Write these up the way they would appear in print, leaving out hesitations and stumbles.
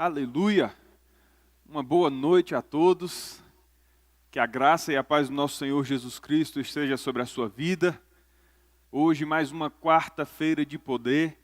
Aleluia! Uma boa noite a todos. Que a graça e a paz do nosso Senhor Jesus Cristo esteja sobre a sua vida. Hoje mais uma quarta-feira de poder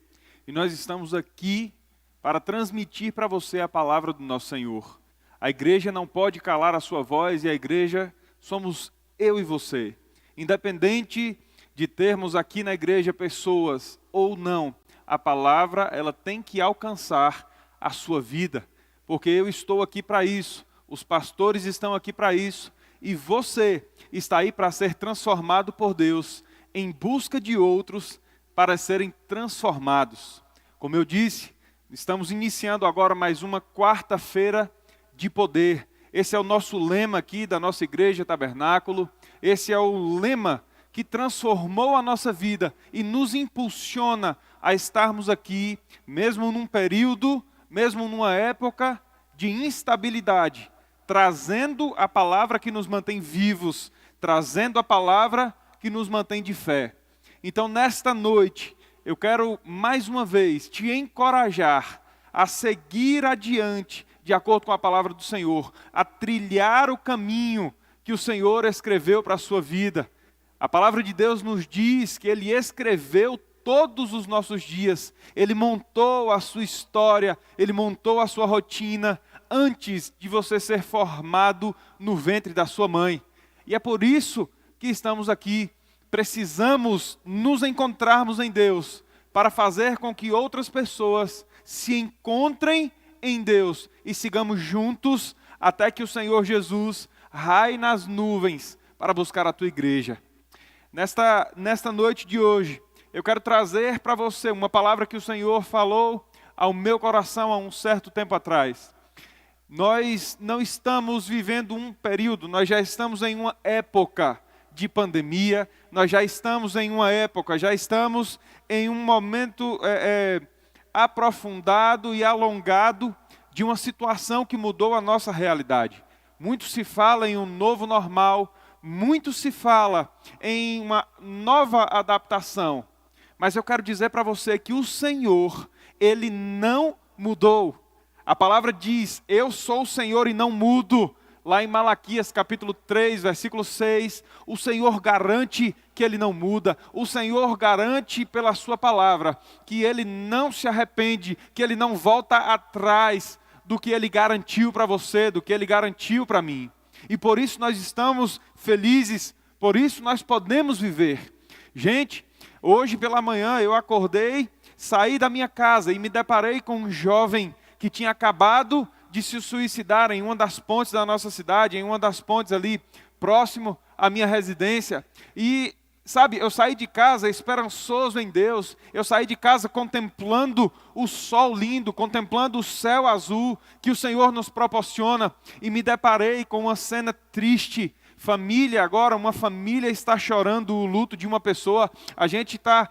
e nós estamos aqui para transmitir para você a palavra do nosso Senhor. A igreja não pode calar a sua voz e a igreja somos eu e você. Independente de termos aqui na igreja pessoas ou não, a palavra ela tem que alcançar a sua vida, porque eu estou aqui para isso, os pastores estão aqui para isso, e você está aí para ser transformado por Deus, em busca de outros para serem transformados. Como eu disse, estamos iniciando agora mais uma quarta-feira de poder. Esse é o nosso lema aqui da nossa igreja Tabernáculo, esse é o lema que transformou a nossa vida e nos impulsiona a estarmos aqui, mesmo num período, mesmo numa época de instabilidade, trazendo a palavra que nos mantém vivos, trazendo a palavra que nos mantém de fé. Então, nesta noite, eu quero mais uma vez te encorajar a seguir adiante, de acordo com a palavra do Senhor, a trilhar o caminho que o Senhor escreveu para a sua vida. A palavra de Deus nos diz que Ele escreveu todos os nossos dias, Ele montou a sua história, Ele montou a sua rotina, antes de você ser formado no ventre da sua mãe. E é por isso que estamos aqui, precisamos nos encontrarmos em Deus, para fazer com que outras pessoas se encontrem em Deus, e sigamos juntos, até que o Senhor Jesus raie nas nuvens, para buscar a tua igreja. Nesta noite de hoje, eu quero trazer para você uma palavra que o Senhor falou ao meu coração há um certo tempo atrás. Nós não estamos vivendo um período, nós já estamos em uma época de pandemia, nós já estamos em uma época, já estamos em um momento aprofundado e alongado de uma situação que mudou a nossa realidade. Muito se fala em um novo normal, muito se fala em uma nova adaptação. Mas eu quero dizer para você que o Senhor, Ele não mudou. A palavra diz, eu sou o Senhor e não mudo. Lá em Malaquias capítulo 3, versículo 6, o Senhor garante que Ele não muda. O Senhor garante pela sua palavra que Ele não se arrepende, que Ele não volta atrás do que Ele garantiu para você, do que Ele garantiu para mim. E por isso nós estamos felizes, por isso nós podemos viver. Gente, hoje pela manhã eu acordei, saí da minha casa e me deparei com um jovem que tinha acabado de se suicidar em uma das pontes da nossa cidade, em uma das pontes ali próximo à minha residência. E sabe, eu saí de casa esperançoso em Deus, eu saí de casa contemplando o sol lindo, contemplando o céu azul que o Senhor nos proporciona, e me deparei com uma cena triste. Família agora, uma família está chorando o luto de uma pessoa, a gente tá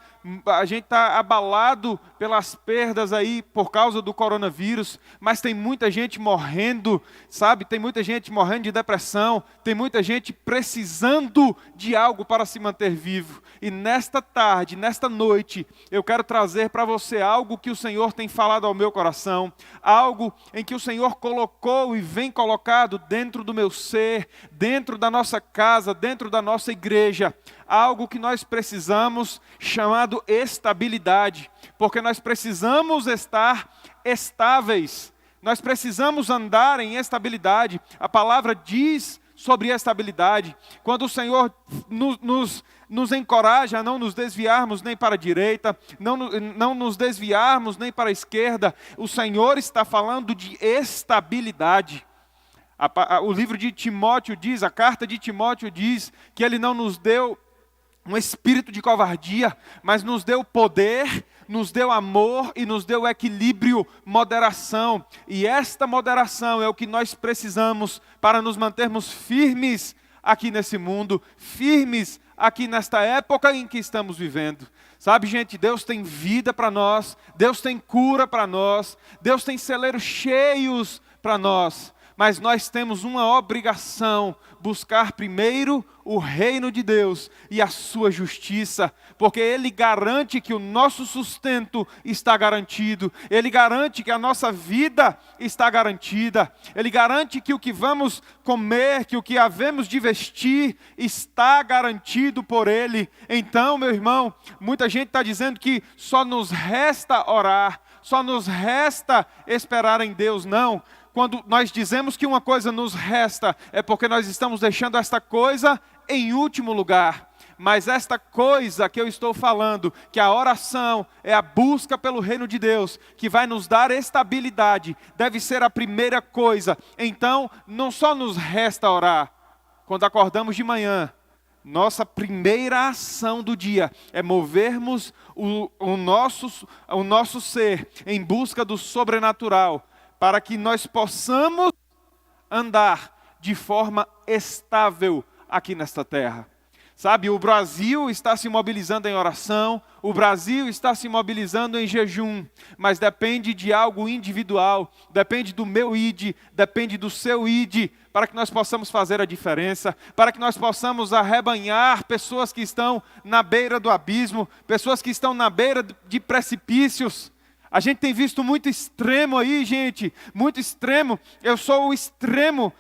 abalado pelas perdas aí por causa do coronavírus, mas tem muita gente morrendo, sabe, tem muita gente morrendo de depressão, tem muita gente precisando de algo para se manter vivo. E nesta tarde, nesta noite, eu quero trazer para você algo que o Senhor tem falado ao meu coração, algo em que o Senhor colocou e vem colocado dentro do meu ser, dentro da nossa casa, dentro da nossa igreja, algo que nós precisamos, chamado estabilidade, porque nós precisamos estar estáveis, nós precisamos andar em estabilidade. A palavra diz sobre estabilidade, quando o Senhor nos encoraja a não nos desviarmos nem para a direita, não nos desviarmos nem para a esquerda, o Senhor está falando de estabilidade. O livro de Timóteo diz, a carta de Timóteo diz que Ele não nos deu um espírito de covardia, mas nos deu poder, nos deu amor e nos deu equilíbrio, moderação. E esta moderação é o que nós precisamos para nos mantermos firmes aqui nesse mundo, firmes aqui nesta época em que estamos vivendo. Sabe, gente, Deus tem vida para nós, Deus tem cura para nós, Deus tem celeiros cheios para nós. mas nós temos uma obrigação: buscar primeiro o reino de Deus e a sua justiça, porque Ele garante que o nosso sustento está garantido, Ele garante que a nossa vida está garantida, Ele garante que o que vamos comer, que o que havemos de vestir está garantido por Ele. Então, meu irmão, muita gente está dizendo que só nos resta orar, só nos resta esperar em Deus. Não. Quando nós dizemos que uma coisa nos resta, é porque nós estamos deixando esta coisa em último lugar. Mas esta coisa que eu estou falando, que a oração é a busca pelo reino de Deus, que vai nos dar estabilidade, deve ser a primeira coisa. Então, não só nos resta orar, quando acordamos de manhã, nossa primeira ação do dia é movermos o nosso ser em busca do sobrenatural, para que nós possamos andar de forma estável aqui nesta terra. Sabe, o Brasil está se mobilizando em oração, o Brasil está se mobilizando em jejum, mas depende de algo individual, depende do meu id, depende do seu id, para que nós possamos fazer a diferença, para que nós possamos arrebanhar pessoas que estão na beira do abismo, pessoas que estão na beira de precipícios. A gente tem visto muito extremo aí, gente, muito extremo. Eu sou o extremo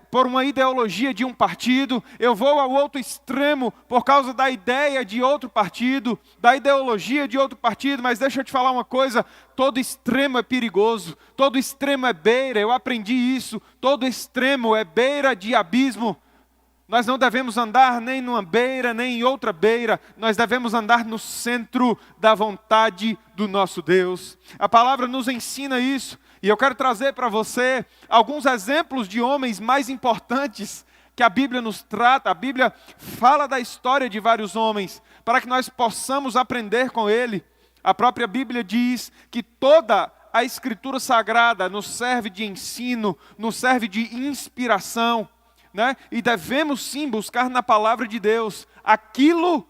por uma ideologia de um partido, eu vou ao outro extremo por causa da ideia de outro partido, da ideologia de outro partido, mas deixa eu te falar uma coisa: todo extremo é perigoso, todo extremo é beira, eu aprendi isso, todo extremo é beira de abismo. Nós não devemos andar nem numa beira, nem em outra beira. Nós devemos andar no centro da vontade do nosso Deus. A palavra nos ensina isso. E eu quero trazer para você alguns exemplos de homens mais importantes que a Bíblia nos trata. A Bíblia fala da história de vários homens, para que nós possamos aprender com ele. A própria Bíblia diz que toda a Escritura Sagrada nos serve de ensino, nos serve de inspiração. Né? E devemos sim buscar na palavra de Deus aquilo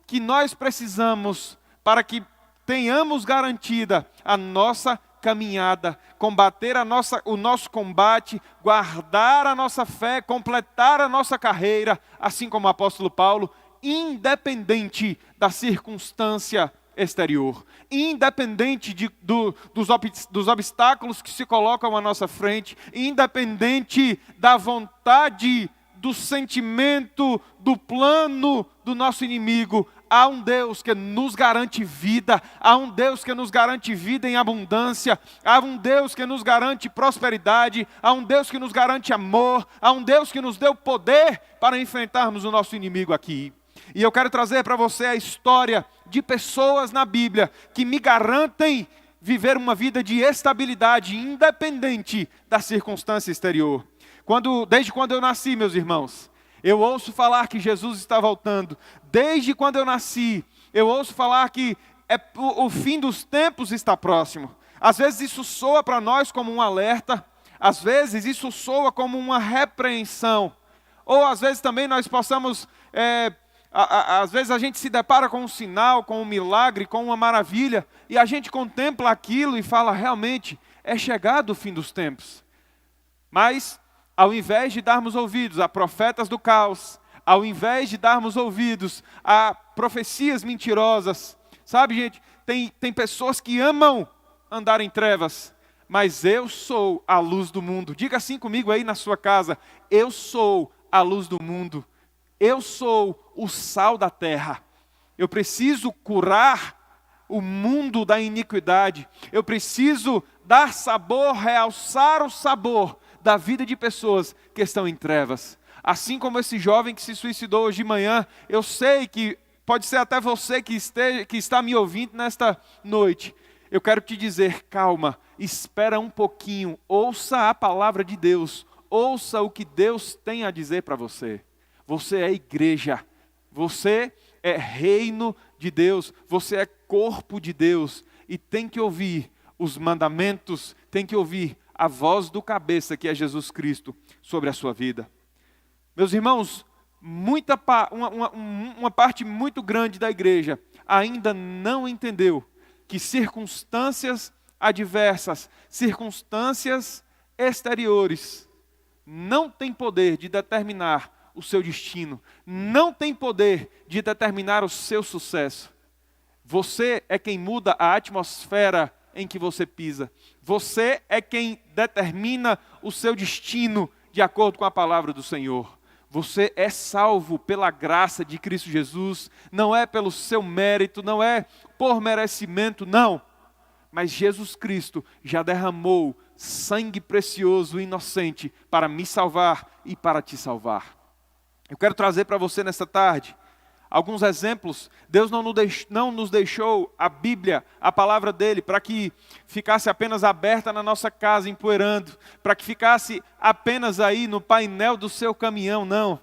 que nós precisamos para que tenhamos garantida a nossa caminhada, combater o nosso combate, guardar a nossa fé, completar a nossa carreira, assim como o apóstolo Paulo, independente da circunstância exterior, independente dos obstáculos que se colocam à nossa frente, independente da vontade, do sentimento, do plano do nosso inimigo. Há um Deus que nos garante vida, há um Deus que nos garante vida em abundância, há um Deus que nos garante prosperidade, há um Deus que nos garante amor, há um Deus que nos deu poder para enfrentarmos o nosso inimigo aqui. E eu quero trazer para você a história de pessoas na Bíblia que me garantem viver uma vida de estabilidade, independente da circunstância exterior. Desde quando eu nasci, meus irmãos, eu ouço falar que Jesus está voltando. Desde quando eu nasci, eu ouço falar que o fim dos tempos está próximo. Às vezes isso soa para nós como um alerta, às vezes isso soa como uma repreensão, ou às vezes também nós possamos... Às vezes a gente se depara com um sinal, com um milagre, com uma maravilha, e a gente contempla aquilo e fala: realmente é chegado o fim dos tempos. Mas, ao invés de darmos ouvidos a profetas do caos, ao invés de darmos ouvidos a profecias mentirosas, sabe, gente, tem pessoas que amam andar em trevas, mas eu sou a luz do mundo. Diga assim comigo aí na sua casa: eu sou a luz do mundo. Eu sou o sal da terra. Eu preciso curar o mundo da iniquidade. Eu preciso dar sabor, realçar o sabor da vida de pessoas que estão em trevas. Assim como esse jovem que se suicidou hoje de manhã, eu sei que pode ser até você que está me ouvindo nesta noite. Eu quero te dizer: calma, espera um pouquinho, ouça a palavra de Deus, ouça o que Deus tem a dizer para você. Você é igreja, você é reino de Deus, você é corpo de Deus e tem que ouvir os mandamentos, tem que ouvir a voz do cabeça, que é Jesus Cristo, sobre a sua vida. Meus irmãos, uma parte muito grande da igreja ainda não entendeu que circunstâncias adversas, circunstâncias exteriores não têm poder de determinar o seu destino, não tem poder de determinar o seu sucesso. Você é quem muda a atmosfera em que você pisa. Você é quem determina o seu destino de acordo com a palavra do Senhor. Você é salvo pela graça de Cristo Jesus, não é pelo seu mérito, não é por merecimento, não. Mas Jesus Cristo já derramou sangue precioso e inocente para me salvar e para te salvar. Eu quero trazer para você nesta tarde alguns exemplos. Deus não nos deixou a Bíblia, a palavra dele, para que ficasse apenas aberta na nossa casa, empoeirando, para que ficasse apenas aí no painel do seu caminhão, não.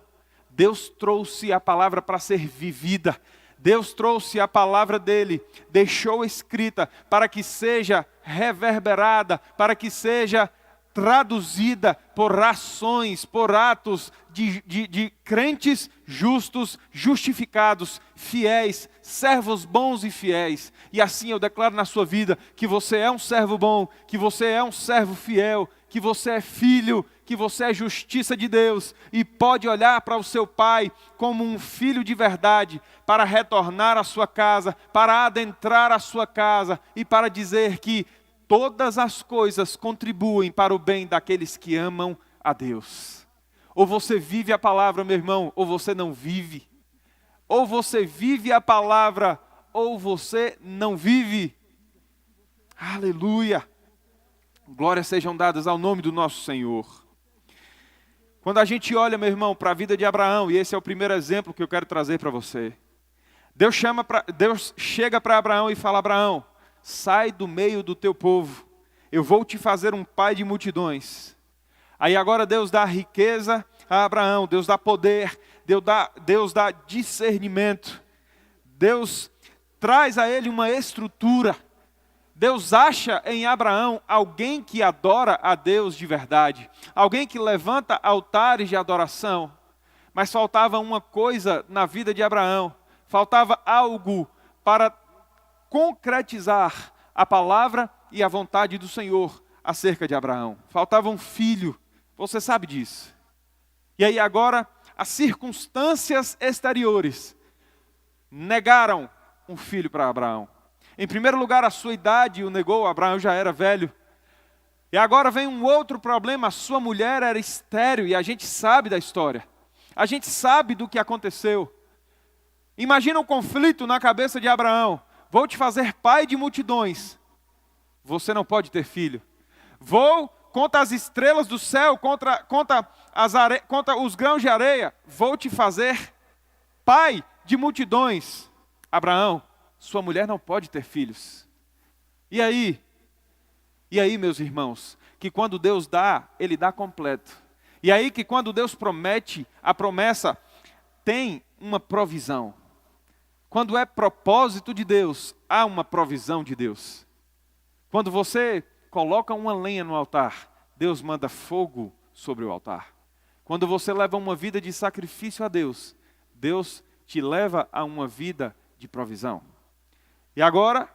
Deus trouxe a palavra para ser vivida. Deus trouxe a palavra dele, deixou escrita para que seja reverberada, para que seja traduzida por ações, por atos de crentes justos, justificados, fiéis, servos bons e fiéis. E assim eu declaro na sua vida que você é um servo bom, que você é um servo fiel, que você é filho, que você é justiça de Deus e pode olhar para o seu pai como um filho de verdade, para retornar à sua casa, para adentrar a sua casa e para dizer que todas as coisas contribuem para o bem daqueles que amam a Deus. Ou você vive a palavra, meu irmão, ou você não vive. Ou você vive a palavra, ou você não vive. Aleluia! Glórias sejam dadas ao nome do nosso Senhor. Quando a gente olha, meu irmão, para a vida de Abraão, e esse é o primeiro exemplo que eu quero trazer para você. Deus chega para Abraão e fala: Abraão, sai do meio do teu povo, eu vou te fazer um pai de multidões. Aí agora Deus dá riqueza a Abraão, Deus dá poder, Deus dá discernimento, Deus traz a ele uma estrutura. Deus acha em Abraão alguém que adora a Deus de verdade, alguém que levanta altares de adoração. Mas faltava uma coisa na vida de Abraão, faltava algo para concretizar a palavra e a vontade do Senhor acerca de Abraão. Faltava um filho, você sabe disso. E aí agora, as circunstâncias exteriores negaram um filho para Abraão. Em primeiro lugar, a sua idade o negou, Abraão já era velho. E agora vem um outro problema, a sua mulher era estéril, e a gente sabe da história. A gente sabe do que aconteceu. Imagina um conflito na cabeça de Abraão. Vou te fazer pai de multidões. Você não pode ter filho. Vou contra as estrelas do céu, contra os grãos de areia. Vou te fazer pai de multidões. Abraão, sua mulher não pode ter filhos. E aí, meus irmãos, que quando Deus dá, Ele dá completo. E aí que quando Deus promete, a promessa tem uma provisão. Quando é propósito de Deus, há uma provisão de Deus. Quando você coloca uma lenha no altar, Deus manda fogo sobre o altar. Quando você leva uma vida de sacrifício a Deus, Deus te leva a uma vida de provisão. E agora,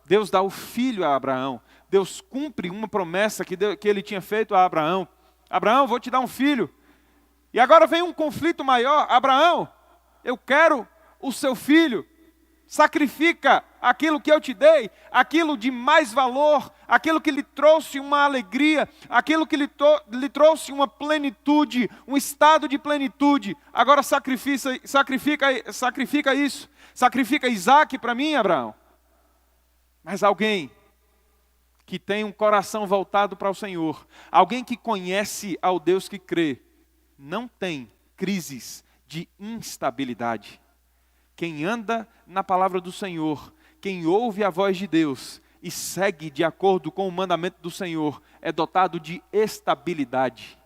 Deus dá o filho a Abraão. Deus cumpre uma promessa que Ele tinha feito a Abraão. Abraão, vou te dar um filho. E agora vem um conflito maior. Abraão, eu quero o seu filho. Sacrifica aquilo que eu te dei, aquilo de mais valor, aquilo que lhe trouxe uma alegria, aquilo que lhe trouxe uma plenitude, um estado de plenitude. Agora sacrifica isso. Sacrifica Isaac para mim, Abraão. Mas alguém que tem um coração voltado para o Senhor, alguém que conhece ao Deus que crê, não tem crises de instabilidade. Quem anda na palavra do Senhor, quem ouve a voz de Deus e segue de acordo com o mandamento do Senhor, é dotado de estabilidade.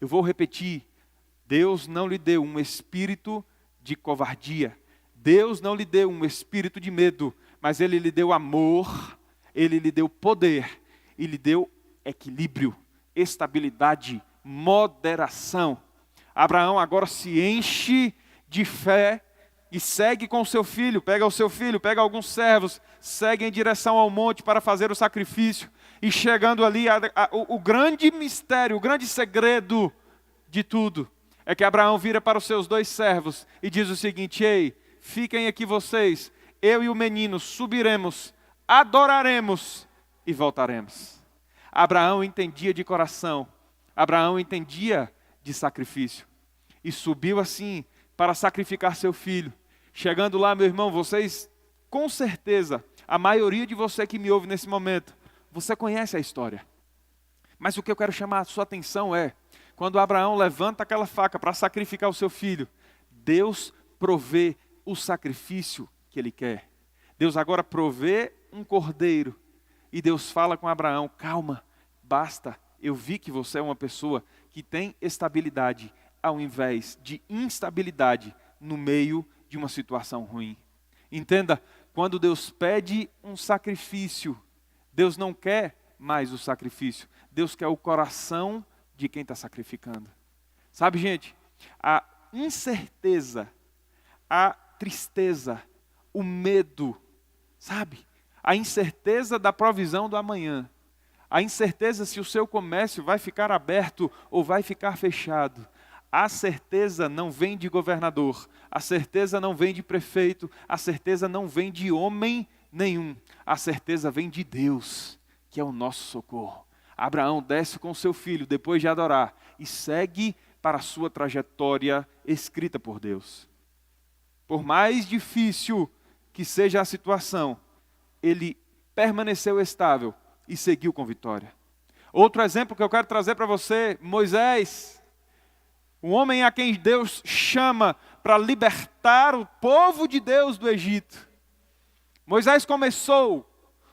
Eu vou repetir, Deus não lhe deu um espírito de covardia, Deus não lhe deu um espírito de medo, mas Ele lhe deu amor, Ele lhe deu poder, e lhe deu equilíbrio, estabilidade, moderação. Abraão agora se enche de fé e segue com o seu filho, pega alguns servos, segue em direção ao monte para fazer o sacrifício. E chegando ali, o grande mistério, o grande segredo de tudo, é que Abraão vira para os seus 2 servos e diz o seguinte: ei, fiquem aqui vocês, eu e o menino subiremos, adoraremos e voltaremos. Abraão entendia de coração, Abraão entendia de sacrifício, e subiu assim para sacrificar seu filho. Chegando lá, meu irmão, vocês, com certeza, a maioria de você que me ouve nesse momento, você conhece a história. Mas o que eu quero chamar a sua atenção é, quando Abraão levanta aquela faca para sacrificar o seu filho, Deus provê o sacrifício que ele quer. Deus agora provê um cordeiro, e Deus fala com Abraão: calma, basta, eu vi que você é uma pessoa que tem estabilidade, ao invés de instabilidade no meio de uma situação ruim. Entenda, quando Deus pede um sacrifício, Deus não quer mais o sacrifício, Deus quer o coração de quem está sacrificando. Sabe, gente, a incerteza, a tristeza, o medo, sabe? A incerteza da provisão do amanhã, a incerteza se o seu comércio vai ficar aberto ou vai ficar fechado. A certeza não vem de governador, a certeza não vem de prefeito, a certeza não vem de homem nenhum. A certeza vem de Deus, que é o nosso socorro. Abraão desce com seu filho depois de adorar e segue para a sua trajetória escrita por Deus. Por mais difícil que seja a situação, ele permaneceu estável e seguiu com vitória. Outro exemplo que eu quero trazer para você, Moisés. Um homem a quem Deus chama para libertar o povo de Deus do Egito. Moisés começou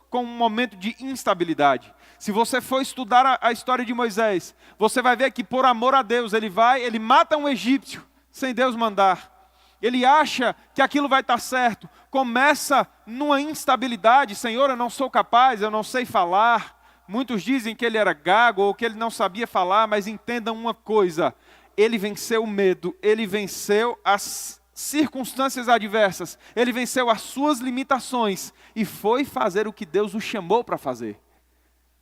com um momento de instabilidade. Se você for estudar a história de Moisés, você vai ver que por amor a Deus, ele mata um egípcio sem Deus mandar. Ele acha que aquilo vai estar certo. Começa numa instabilidade: Senhor, eu não sou capaz, eu não sei falar. Muitos dizem que ele era gago ou que ele não sabia falar, mas entendam uma coisa: ele venceu o medo, ele venceu as circunstâncias adversas, ele venceu as suas limitações e foi fazer o que Deus o chamou para fazer.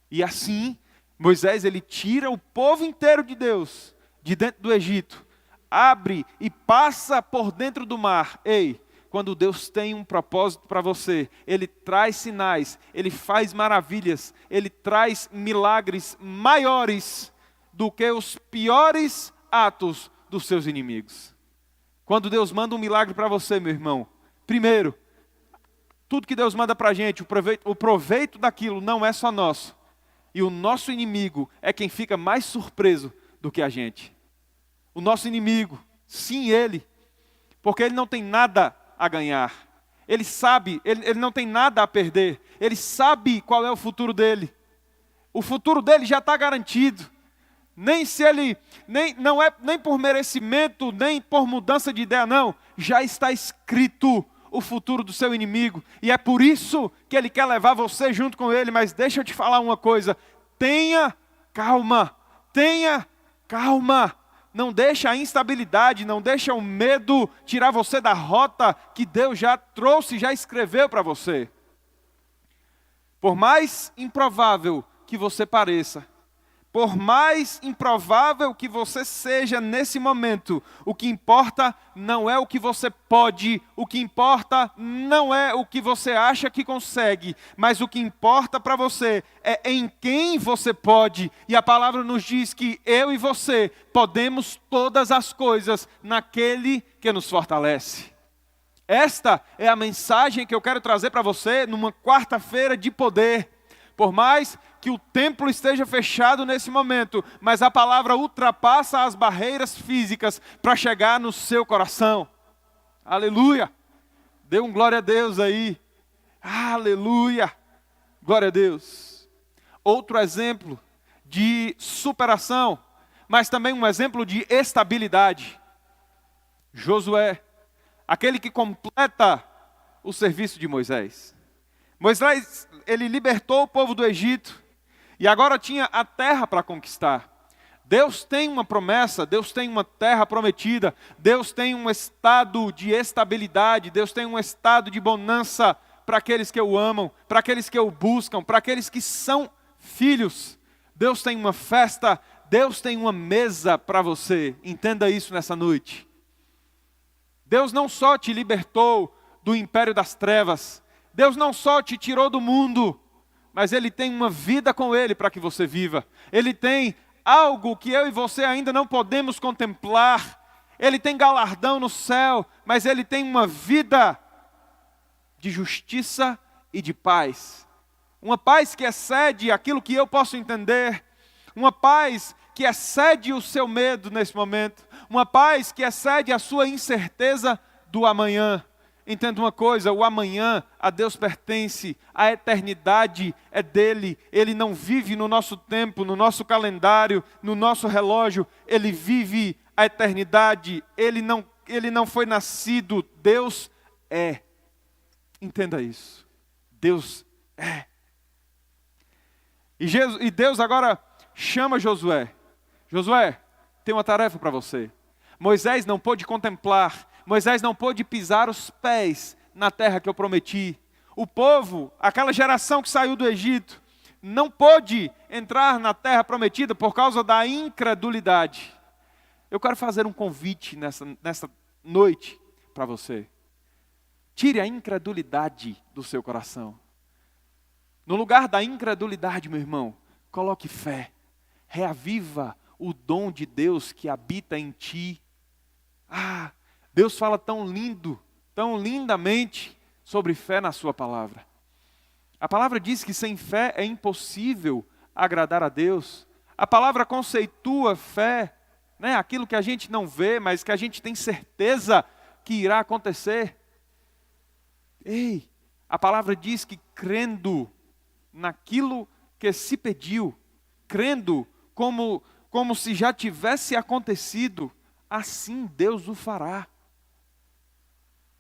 E assim, Moisés, ele tira o povo inteiro de Deus de dentro do Egito, abre e passa por dentro do mar. Ei, quando Deus tem um propósito para você, Ele traz sinais, Ele faz maravilhas, Ele traz milagres maiores do que os piores atos dos seus inimigos. Quando Deus manda um milagre para você, meu irmão, primeiro, tudo que Deus manda para a gente, o proveito daquilo não é só nosso. E o nosso inimigo é quem fica mais surpreso do que a gente. O nosso inimigo, sim, ele, porque ele não tem nada a ganhar. Ele sabe, ele não tem nada a perder. Ele sabe qual é o futuro dele. O futuro dele já está garantido. Nem se ele, não é nem por merecimento, nem por mudança de ideia, não. Já está escrito o futuro do seu inimigo. E é por isso que ele quer levar você junto com ele. Mas deixa eu te falar uma coisa. Tenha calma. Tenha calma. Não deixa a instabilidade, não deixa o medo tirar você da rota que Deus já trouxe, já escreveu para você. Por mais improvável que você pareça, por mais improvável que você seja nesse momento, o que importa não é o que você pode, o que importa não é o que você acha que consegue, mas o que importa para você é em quem você pode. E a palavra nos diz que eu e você podemos todas as coisas naquele que nos fortalece. Esta é a mensagem que eu quero trazer para você numa quarta-feira de poder. Por mais que o templo esteja fechado nesse momento, mas a palavra ultrapassa as barreiras físicas para chegar no seu coração. Aleluia! Dê um glória a Deus aí. Aleluia! Glória a Deus. Outro exemplo de superação, mas também um exemplo de estabilidade. Josué, aquele que completa o serviço de Moisés. Moisés, ele libertou o povo do Egito e agora tinha a terra para conquistar. Deus tem uma promessa, Deus tem uma terra prometida, Deus tem um estado de estabilidade, Deus tem um estado de bonança para aqueles que o amam, para aqueles que o buscam, para aqueles que são filhos. Deus tem uma festa, Deus tem uma mesa para você. Entenda isso nessa noite. Deus não só te libertou do império das trevas, Deus não só te tirou do mundo, mas Ele tem uma vida com Ele para que você viva. Ele tem algo que eu e você ainda não podemos contemplar. Ele tem galardão no céu, mas Ele tem uma vida de justiça e de paz. Uma paz que excede aquilo que eu posso entender. Uma paz que excede o seu medo nesse momento. Uma paz que excede a sua incerteza do amanhã. Entenda uma coisa, o amanhã a Deus pertence, a eternidade é dele. Ele não vive no nosso tempo, no nosso calendário, no nosso relógio. Ele vive a eternidade, ele não foi nascido, Deus é. Entenda isso, Deus é. E Deus agora chama Josué. Josué, tem uma tarefa para você. Moisés não pôde contemplar, Moisés não pôde pisar os pés na terra que eu prometi. O povo, aquela geração que saiu do Egito, não pôde entrar na terra prometida por causa da incredulidade. Eu quero fazer um convite nessa noite para você. Tire a incredulidade do seu coração. No lugar da incredulidade, meu irmão, coloque fé. Reaviva o dom de Deus que habita em ti. Deus fala tão lindo, tão lindamente sobre fé na sua palavra. A palavra diz que sem fé é impossível agradar a Deus. A palavra conceitua fé, né? Aquilo que a gente não vê, mas que a gente tem certeza que irá acontecer. A palavra diz que crendo naquilo que se pediu, crendo como se já tivesse acontecido, assim Deus o fará.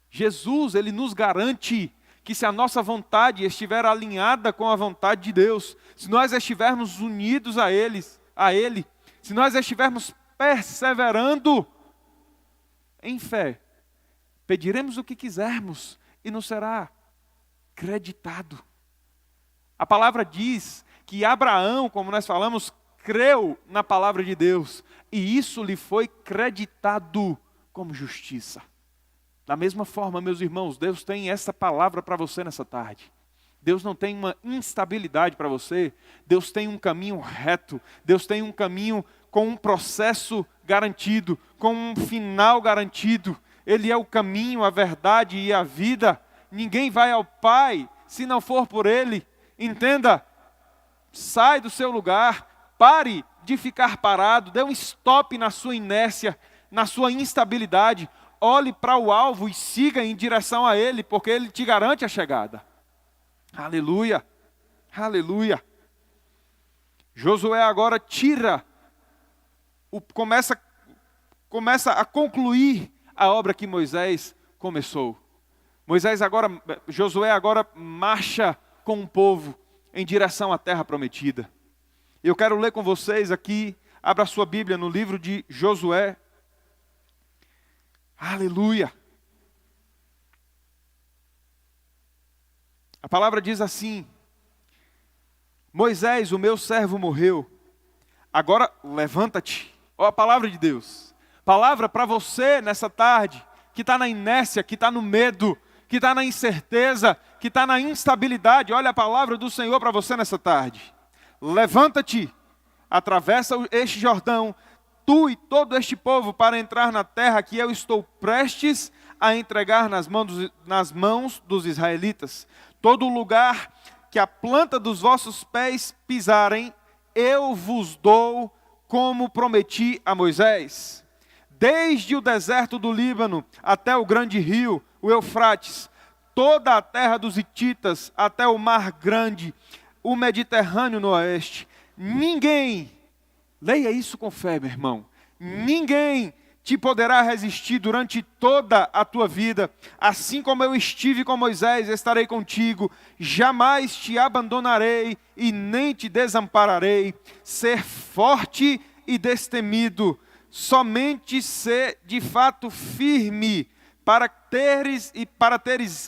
Jesus, Ele nos garante que se a nossa vontade estiver alinhada com a vontade de Deus, se nós estivermos unidos a Ele, se nós estivermos perseverando em fé, pediremos o que quisermos e nos será creditado. A palavra diz que Abraão, como nós falamos, creu na palavra de Deus e isso lhe foi creditado como justiça. Da mesma forma, meus irmãos, Deus tem essa palavra para você nessa tarde. Deus não tem uma instabilidade para você. Deus tem um caminho reto. Deus tem um caminho com um processo garantido, com um final garantido. Ele é o caminho, a verdade e a vida. Ninguém vai ao Pai se não for por Ele. Entenda, sai do seu lugar, pare de ficar parado, dê um stop na sua inércia, na sua instabilidade. Olhe para o alvo e siga em direção a Ele, porque Ele te garante a chegada. Aleluia, aleluia. Josué agora começa a concluir a obra que Moisés começou. Josué agora marcha com o povo em direção à terra prometida. Eu quero ler com vocês aqui, abra sua Bíblia no livro de Josué. Aleluia. A palavra diz assim: Moisés, o meu servo, morreu. Agora levanta-te. Ó, a palavra de Deus. Palavra para você nessa tarde, que está na inércia, que está no medo, que está na incerteza, que está na instabilidade. Olha a palavra do Senhor para você nessa tarde. Levanta-te, atravessa este Jordão, tu e todo este povo, para entrar na terra que eu estou prestes a entregar nas mãos dos israelitas. Todo lugar que a planta dos vossos pés pisarem, eu vos dou, como prometi a Moisés. Desde o deserto do Líbano até o grande rio, o Eufrates, toda a terra dos hititas, até o mar grande, o Mediterrâneo no oeste. Ninguém, leia isso com fé, meu irmão, ninguém te poderá resistir durante toda a tua vida. Assim como eu estive com Moisés, estarei contigo. Jamais te abandonarei e nem te desampararei. Ser forte e destemido, somente ser de fato firme, para teres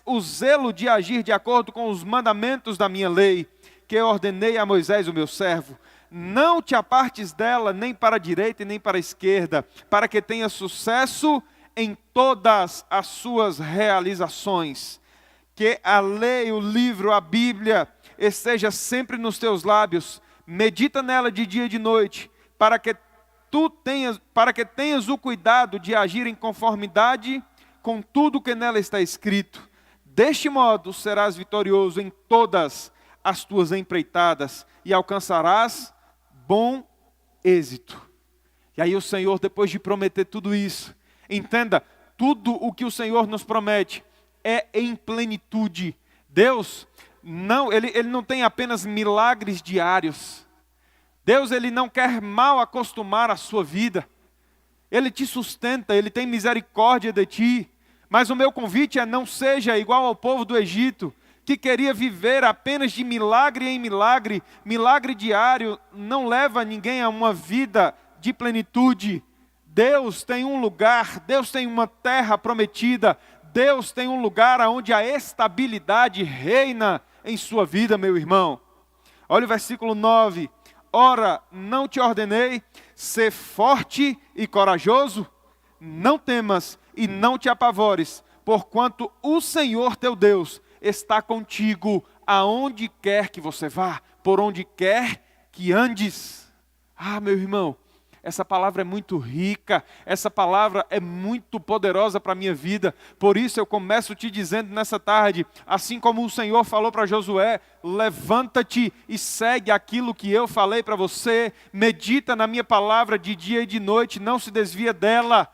o zelo de agir de acordo com os mandamentos da minha lei, que eu ordenei a Moisés, o meu servo. Não te apartes dela, nem para a direita e nem para a esquerda, para que tenha sucesso em todas as suas realizações. Que a lei, o livro, a Bíblia, esteja sempre nos teus lábios. Medita nela de dia e de noite, para que tenhas o cuidado de agir em conformidade com tudo que nela está escrito. Deste modo serás vitorioso em todas as tuas empreitadas e alcançarás bom êxito. E aí o Senhor, depois de prometer tudo isso, entenda, tudo o que o Senhor nos promete é em plenitude. Deus, Ele não tem apenas milagres diários. Deus, Ele não quer mal acostumar a sua vida. Ele te sustenta, Ele tem misericórdia de ti. Mas o meu convite é: não seja igual ao povo do Egito, que queria viver apenas de milagre em milagre. Milagre diário não leva ninguém a uma vida de plenitude. Deus tem um lugar, Deus tem uma terra prometida, Deus tem um lugar onde a estabilidade reina em sua vida, meu irmão. Olha o versículo 9. Ora, não te ordenei, ser forte e corajoso? Não temas e não te apavores, porquanto o Senhor teu Deus está contigo aonde quer que você vá, por onde quer que andes. Ah, meu irmão, essa palavra é muito rica, essa palavra é muito poderosa para a minha vida. Por isso eu começo te dizendo nessa tarde, assim como o Senhor falou para Josué: levanta-te e segue aquilo que eu falei para você, medita na minha palavra de dia e de noite, não se desvia dela,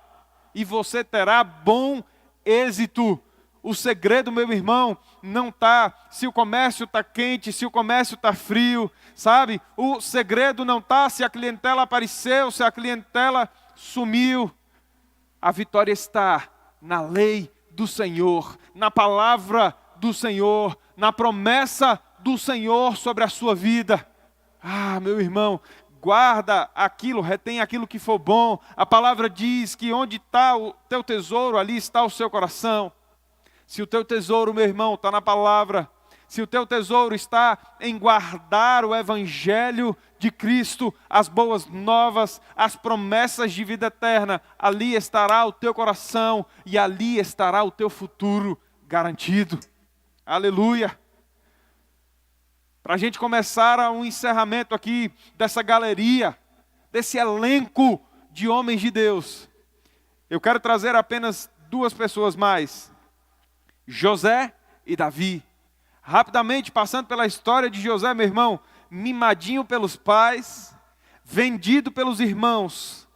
e você terá bom êxito. O segredo, meu irmão, não está se o comércio está quente, se o comércio está frio, sabe? O segredo não está se a clientela apareceu, se a clientela sumiu. A vitória está na lei do Senhor, na palavra do Senhor, na promessa do Senhor sobre a sua vida. Ah, meu irmão, guarda aquilo, retém aquilo que for bom. A palavra diz que onde está o teu tesouro, ali está o seu coração. Se o teu tesouro, meu irmão, está na palavra, se o teu tesouro está em guardar o evangelho de Cristo, as boas novas, as promessas de vida eterna, ali estará o teu coração e ali estará o teu futuro garantido. Aleluia! Para a gente começar um encerramento aqui dessa galeria, desse elenco de homens de Deus, eu quero trazer apenas duas pessoas mais: José e Davi. Rapidamente, passando pela história de José, meu irmão, mimadinho pelos pais, vendido pelos irmãos,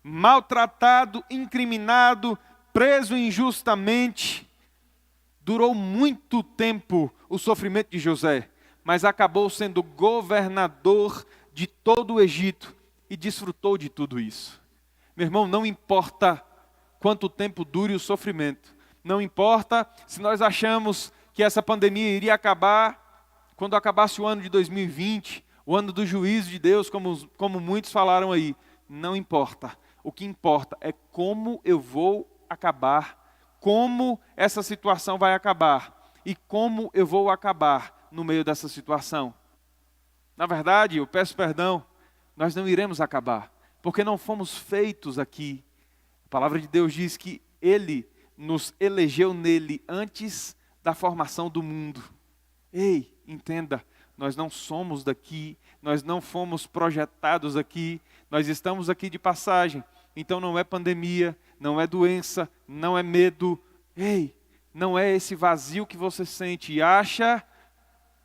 maltratado, incriminado, preso injustamente. Durou muito tempo o sofrimento de José, mas acabou sendo governador de todo o Egito e desfrutou de tudo isso. Meu irmão, não importa quanto tempo dure o sofrimento, não importa se nós achamos que essa pandemia iria acabar quando acabasse o ano de 2020, o ano do juízo de Deus, como muitos falaram aí. Não importa. O que importa é como eu vou acabar, como essa situação vai acabar e como eu vou acabar no meio dessa situação. Na verdade, eu peço perdão, nós não iremos acabar, porque não fomos feitos aqui. A palavra de Deus diz que Ele nos elegeu nele antes da formação do mundo. Ei, entenda, nós não somos daqui, nós não fomos projetados aqui, nós estamos aqui de passagem. Então não é pandemia, não é doença, não é medo. Ei, não é esse vazio que você sente e acha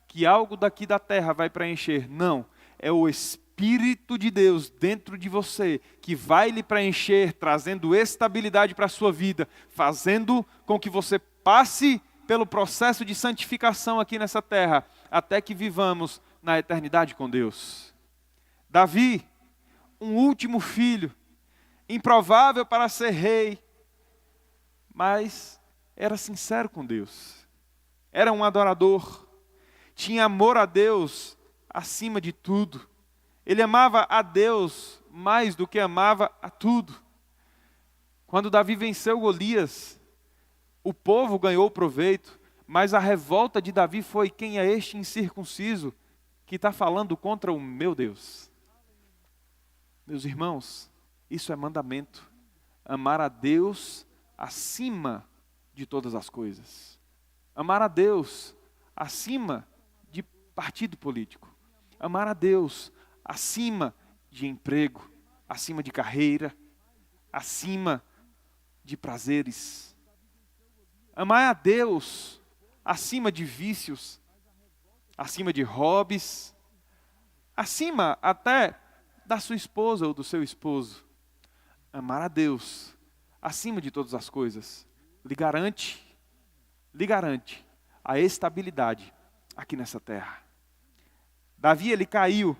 que algo daqui da terra vai preencher. Não, é o Espírito de Deus dentro de você que vai lhe preencher, trazendo estabilidade para a sua vida, fazendo com que você passe pelo processo de santificação aqui nessa terra, até que vivamos na eternidade com Deus. Davi, um último filho, improvável para ser rei, mas era sincero com Deus, era um adorador, tinha amor a Deus acima de tudo. Ele amava a Deus mais do que amava a tudo. Quando Davi venceu Golias, o povo ganhou proveito, mas a revolta de Davi foi: quem é este incircunciso que está falando contra o meu Deus? Meus irmãos, isso é mandamento. Amar a Deus acima de todas as coisas. Amar a Deus acima de partido político. Amar a Deus acima de emprego, acima de carreira, acima de prazeres. Amar a Deus acima de vícios, acima de hobbies, acima até da sua esposa ou do seu esposo. Amar a Deus acima de todas as coisas lhe garante a estabilidade aqui nessa terra. Davi, ele caiu,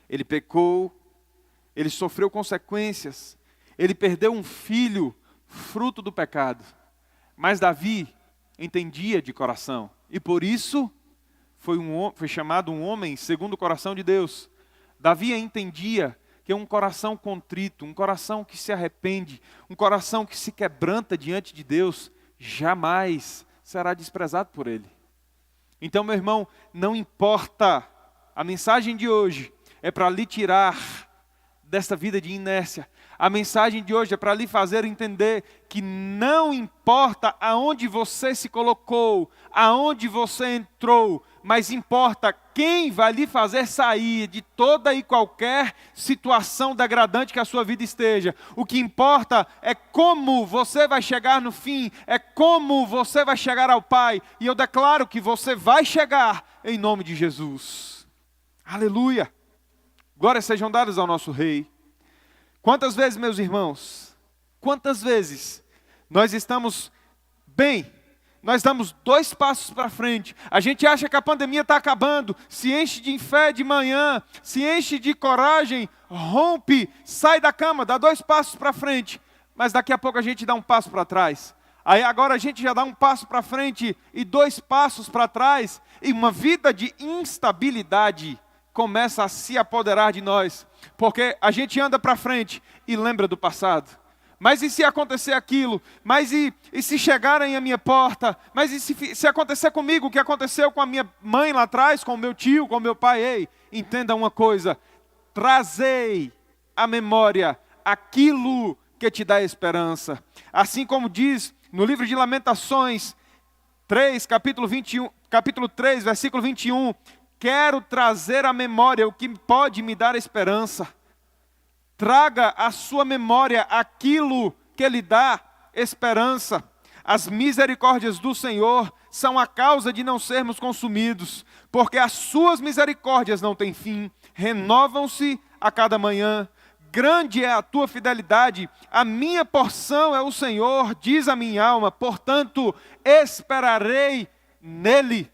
ele pecou, ele sofreu consequências, ele perdeu um filho, fruto do pecado. Mas Davi entendia de coração, e por isso foi chamado um homem segundo o coração de Deus. Davi entendia que um coração contrito, um coração que se arrepende, um coração que se quebranta diante de Deus, jamais será desprezado por Ele. Então, meu irmão, não importa, a mensagem de hoje é para lhe tirar desta vida de inércia. A mensagem de hoje é para lhe fazer entender que não importa aonde você se colocou, aonde você entrou, mas importa quem vai lhe fazer sair de toda e qualquer situação degradante que a sua vida esteja. O que importa é como você vai chegar no fim, é como você vai chegar ao Pai. E eu declaro que você vai chegar em nome de Jesus. Aleluia! Glórias sejam dadas ao nosso Rei. Quantas vezes, meus irmãos, quantas vezes nós estamos bem, nós damos 2 passos para frente, a gente acha que a pandemia está acabando, se enche de fé de manhã, se enche de coragem, rompe, sai da cama, dá 2 passos para frente, mas daqui a pouco a gente dá um passo para trás. Aí agora a gente já dá um passo para frente e 2 passos para trás, e uma vida de instabilidade começa a se apoderar de nós, porque a gente anda para frente e lembra do passado. Mas e se acontecer aquilo? Mas e se chegarem à minha porta? Mas e se acontecer comigo o que aconteceu com a minha mãe lá atrás, com o meu tio, com o meu pai? Ei, entenda uma coisa, trazei à memória aquilo que te dá esperança. Assim como diz no livro de Lamentações 3, capítulo 3, versículo 21, quero trazer à memória o que pode me dar esperança. Traga à sua memória aquilo que lhe dá esperança. As misericórdias do Senhor são a causa de não sermos consumidos, porque as suas misericórdias não têm fim, renovam-se a cada manhã. Grande é a tua fidelidade, a minha porção é o Senhor, diz a minha alma, portanto esperarei nele.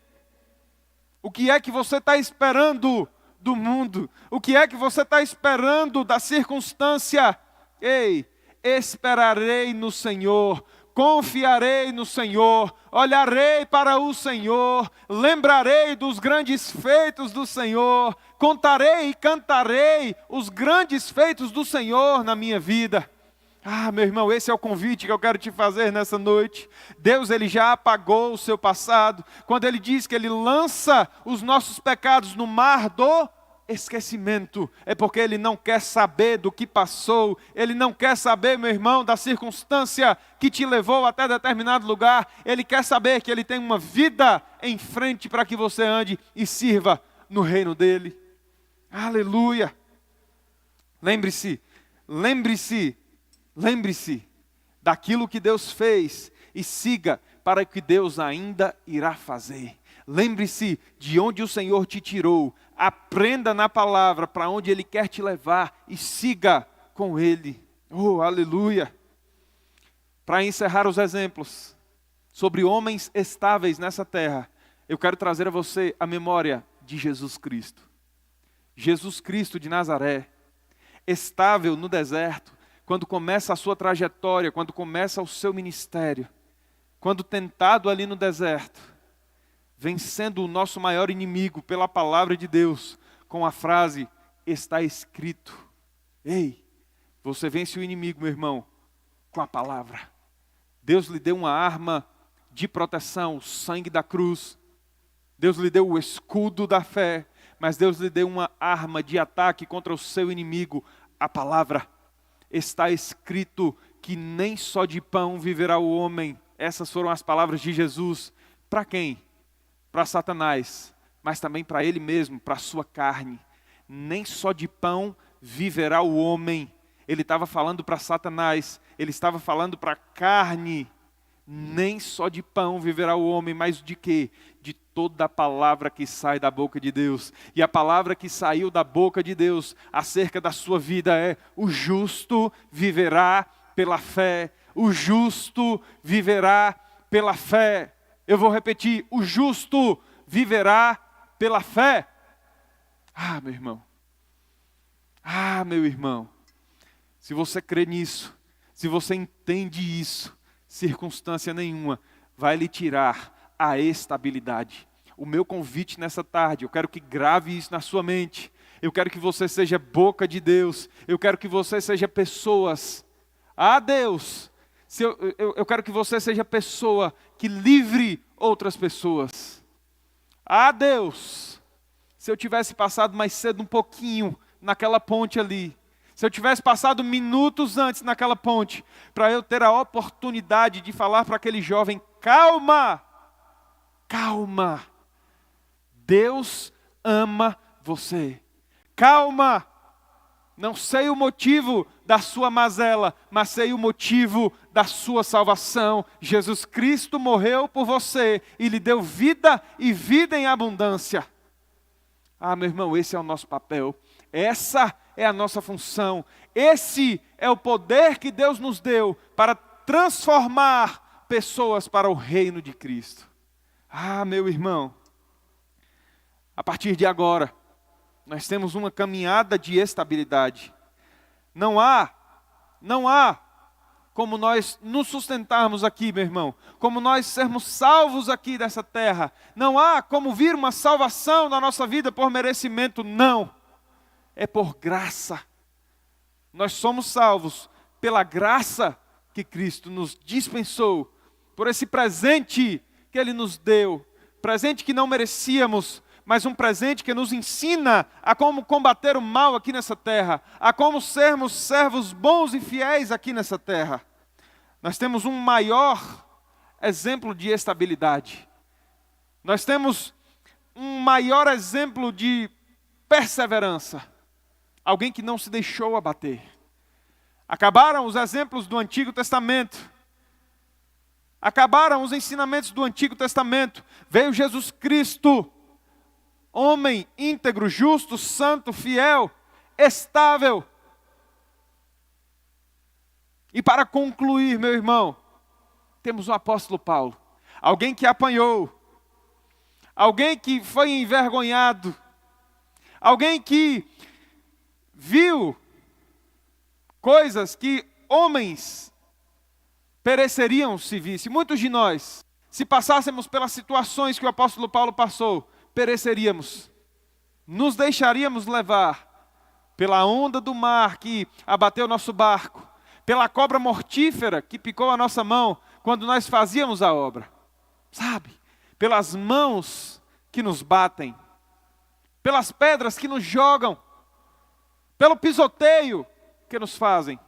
O que é que você está esperando do mundo? O que é que você está esperando da circunstância? Ei, esperarei no Senhor, confiarei no Senhor, olharei para o Senhor, lembrarei dos grandes feitos do Senhor, contarei e cantarei os grandes feitos do Senhor na minha vida. Ah, meu irmão, esse é o convite que eu quero te fazer nessa noite. Deus, Ele já apagou o seu passado. Quando Ele diz que Ele lança os nossos pecados no mar do esquecimento, é porque Ele não quer saber do que passou. Ele não quer saber, meu irmão, da circunstância que te levou até determinado lugar. Ele quer saber que Ele tem uma vida em frente para que você ande e sirva no reino dEle. Aleluia! Lembre-se daquilo que Deus fez e siga para o que Deus ainda irá fazer. Lembre-se de onde o Senhor te tirou. Aprenda na palavra para onde Ele quer te levar e siga com Ele. Oh, aleluia! Para encerrar os exemplos sobre homens estáveis nessa terra, eu quero trazer a você a memória de Jesus Cristo. Jesus Cristo de Nazaré, estável no deserto, quando começa a sua trajetória, quando começa o seu ministério, quando tentado ali no deserto, vencendo o nosso maior inimigo pela palavra de Deus, com a frase, está escrito. Ei, você vence o inimigo, meu irmão, com a palavra. Deus lhe deu uma arma de proteção, o sangue da cruz. Deus lhe deu o escudo da fé, mas Deus lhe deu uma arma de ataque contra o seu inimigo, a palavra. Está escrito que nem só de pão viverá o homem. Essas foram as palavras de Jesus. Para quem? Para Satanás, mas também para ele mesmo, para a sua carne. Nem só de pão viverá o homem. Ele estava falando para Satanás, ele estava falando para a carne. Nem só de pão viverá o homem, mas de quê? De toda a palavra que sai da boca de Deus. E a palavra que saiu da boca de Deus acerca da sua vida é: o justo viverá pela fé. O justo viverá pela fé. Eu vou repetir: o justo viverá pela fé. Ah, meu irmão. Ah, meu irmão. Se você crê nisso, se você entende isso, circunstância nenhuma vai lhe tirar a estabilidade. O meu convite nessa tarde, eu quero que grave isso na sua mente. Eu quero que você seja boca de Deus. Eu quero que você seja pessoas. Ah, Deus, eu quero que você seja pessoa que livre outras pessoas. Ah, Deus, se eu tivesse passado mais cedo um pouquinho naquela ponte ali, se eu tivesse passado minutos antes naquela ponte, para eu ter a oportunidade de falar para aquele jovem: calma, calma, Deus ama você, calma, não sei o motivo da sua mazela, mas sei o motivo da sua salvação. Jesus Cristo morreu por você e lhe deu vida e vida em abundância. Ah, meu irmão, esse é o nosso papel, essa é a nossa função, esse é o poder que Deus nos deu para transformar pessoas para o reino de Cristo. Ah, meu irmão, a partir de agora, nós temos uma caminhada de estabilidade. Não há como nós nos sustentarmos aqui, meu irmão, como nós sermos salvos aqui dessa terra. Não há como vir uma salvação na nossa vida por merecimento, não. É por graça. Nós somos salvos pela graça que Cristo nos dispensou, por esse presente que Ele nos deu, presente que não merecíamos, mas um presente que nos ensina a como combater o mal aqui nessa terra, a como sermos servos bons e fiéis aqui nessa terra. Nós temos um maior exemplo de estabilidade. Nós temos um maior exemplo de perseverança. Alguém que não se deixou abater. Acabaram os exemplos do Antigo Testamento. Acabaram os ensinamentos do Antigo Testamento. Veio Jesus Cristo, homem íntegro, justo, santo, fiel, estável. E para concluir, meu irmão, temos o apóstolo Paulo. Alguém que apanhou. Alguém que foi envergonhado. Alguém que viu coisas que homens pereceriam se visse. Muitos de nós, se passássemos pelas situações que o apóstolo Paulo passou, pereceríamos. Nos deixaríamos levar pela onda do mar que abateu nosso barco, pela cobra mortífera que picou a nossa mão quando nós fazíamos a obra. Sabe? Pelas mãos que nos batem, pelas pedras que nos jogam, pelo pisoteio que nos fazem.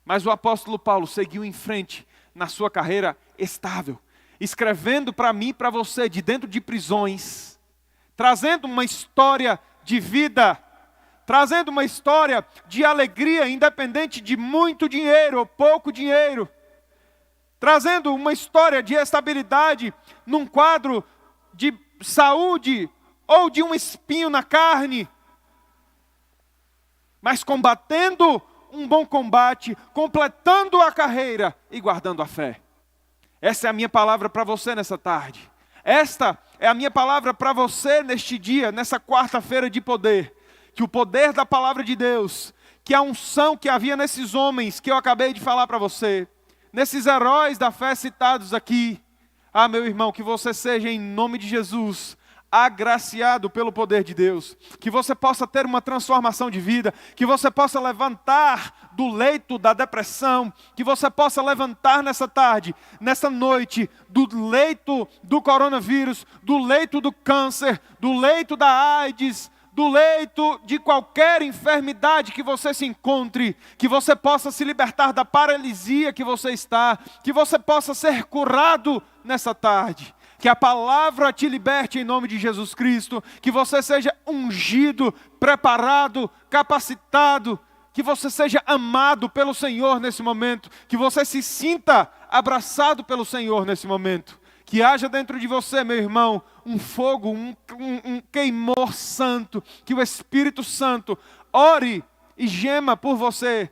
Mas o apóstolo Paulo seguiu em frente na sua carreira estável, escrevendo para mim e para você de dentro de prisões, trazendo uma história de vida, trazendo uma história de alegria, independente de muito dinheiro ou pouco dinheiro, trazendo uma história de estabilidade num quadro de saúde ou de um espinho na carne, mas combatendo um bom combate, completando a carreira e guardando a fé. Essa é a minha palavra para você nessa tarde. Esta é a minha palavra para você neste dia, nessa quarta-feira de poder. Que o poder da palavra de Deus, que a unção que havia nesses homens que eu acabei de falar para você, nesses heróis da fé citados aqui, ah, meu irmão, que você seja em nome de Jesus agraciado pelo poder de Deus, que você possa ter uma transformação de vida, que você possa levantar do leito da depressão, que você possa levantar nessa tarde, nessa noite, do leito do coronavírus, do leito do câncer, do leito da AIDS, do leito de qualquer enfermidade que você se encontre, que você possa se libertar da paralisia que você está, que você possa ser curado nessa tarde. Que a palavra te liberte em nome de Jesus Cristo, que você seja ungido, preparado, capacitado, que você seja amado pelo Senhor nesse momento, que você se sinta abraçado pelo Senhor nesse momento. Que haja dentro de você, meu irmão, um fogo, um queimor santo, que o Espírito Santo ore e gema por você,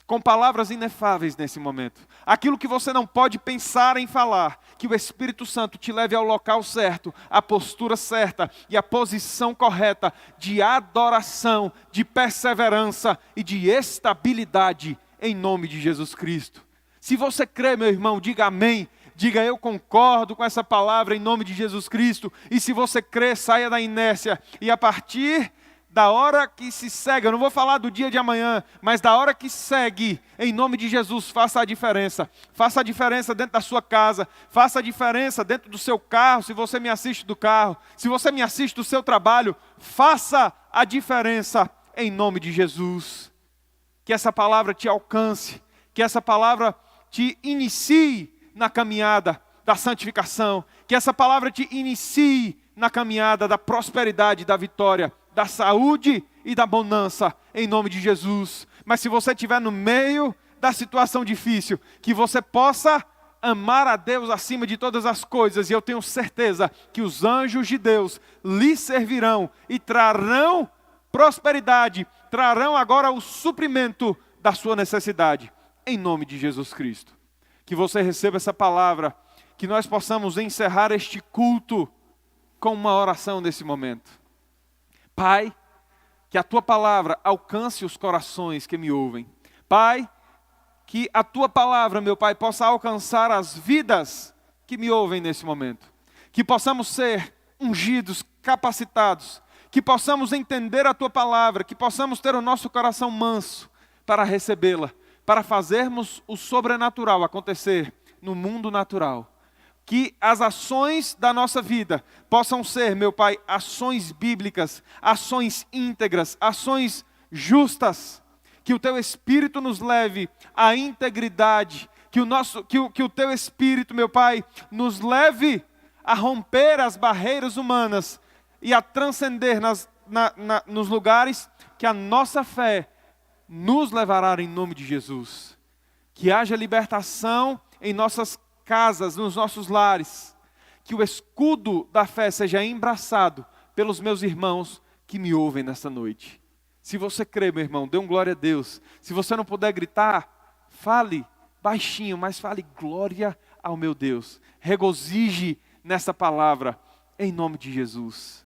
com palavras inefáveis nesse momento. Aquilo que você não pode pensar em falar, que o Espírito Santo te leve ao local certo, à postura certa e à posição correta de adoração, de perseverança e de estabilidade em nome de Jesus Cristo. Se você crê, meu irmão, diga amém. Diga, eu concordo com essa palavra em nome de Jesus Cristo. E se você crê, saia da inércia. E a partir da hora que se segue, eu não vou falar do dia de amanhã, mas da hora que segue, em nome de Jesus, faça a diferença. Faça a diferença dentro da sua casa. Faça a diferença dentro do seu carro, se você me assiste do carro. Se você me assiste do seu trabalho, faça a diferença em nome de Jesus. Que essa palavra te alcance. Que essa palavra te inicie na caminhada da santificação, que essa palavra te inicie na caminhada da prosperidade, da vitória, da saúde e da bonança, em nome de Jesus. Mas se você estiver no meio da situação difícil, que você possa amar a Deus acima de todas as coisas, e eu tenho certeza que os anjos de Deus lhe servirão e trarão prosperidade, trarão agora o suprimento da sua necessidade, em nome de Jesus Cristo. Que você receba essa palavra, que nós possamos encerrar este culto com uma oração nesse momento. Pai, que a Tua palavra alcance os corações que me ouvem. Pai, que a Tua palavra, meu Pai, possa alcançar as vidas que me ouvem nesse momento. Que possamos ser ungidos, capacitados, que possamos entender a Tua palavra, que possamos ter o nosso coração manso para recebê-la, para fazermos o sobrenatural acontecer no mundo natural. Que as ações da nossa vida possam ser, meu Pai, ações bíblicas, ações íntegras, ações justas. Que o Teu Espírito nos leve à integridade. Que o Teu Espírito, meu Pai, nos leve a romper as barreiras humanas e a transcender nos lugares que a nossa fé nos levará em nome de Jesus. Que haja libertação em nossas casas, nos nossos lares. Que o escudo da fé seja embraçado pelos meus irmãos que me ouvem nesta noite. Se você crê, meu irmão, dê um glória a Deus. Se você não puder gritar, fale baixinho, mas fale glória ao meu Deus. Regozije nessa palavra, em nome de Jesus.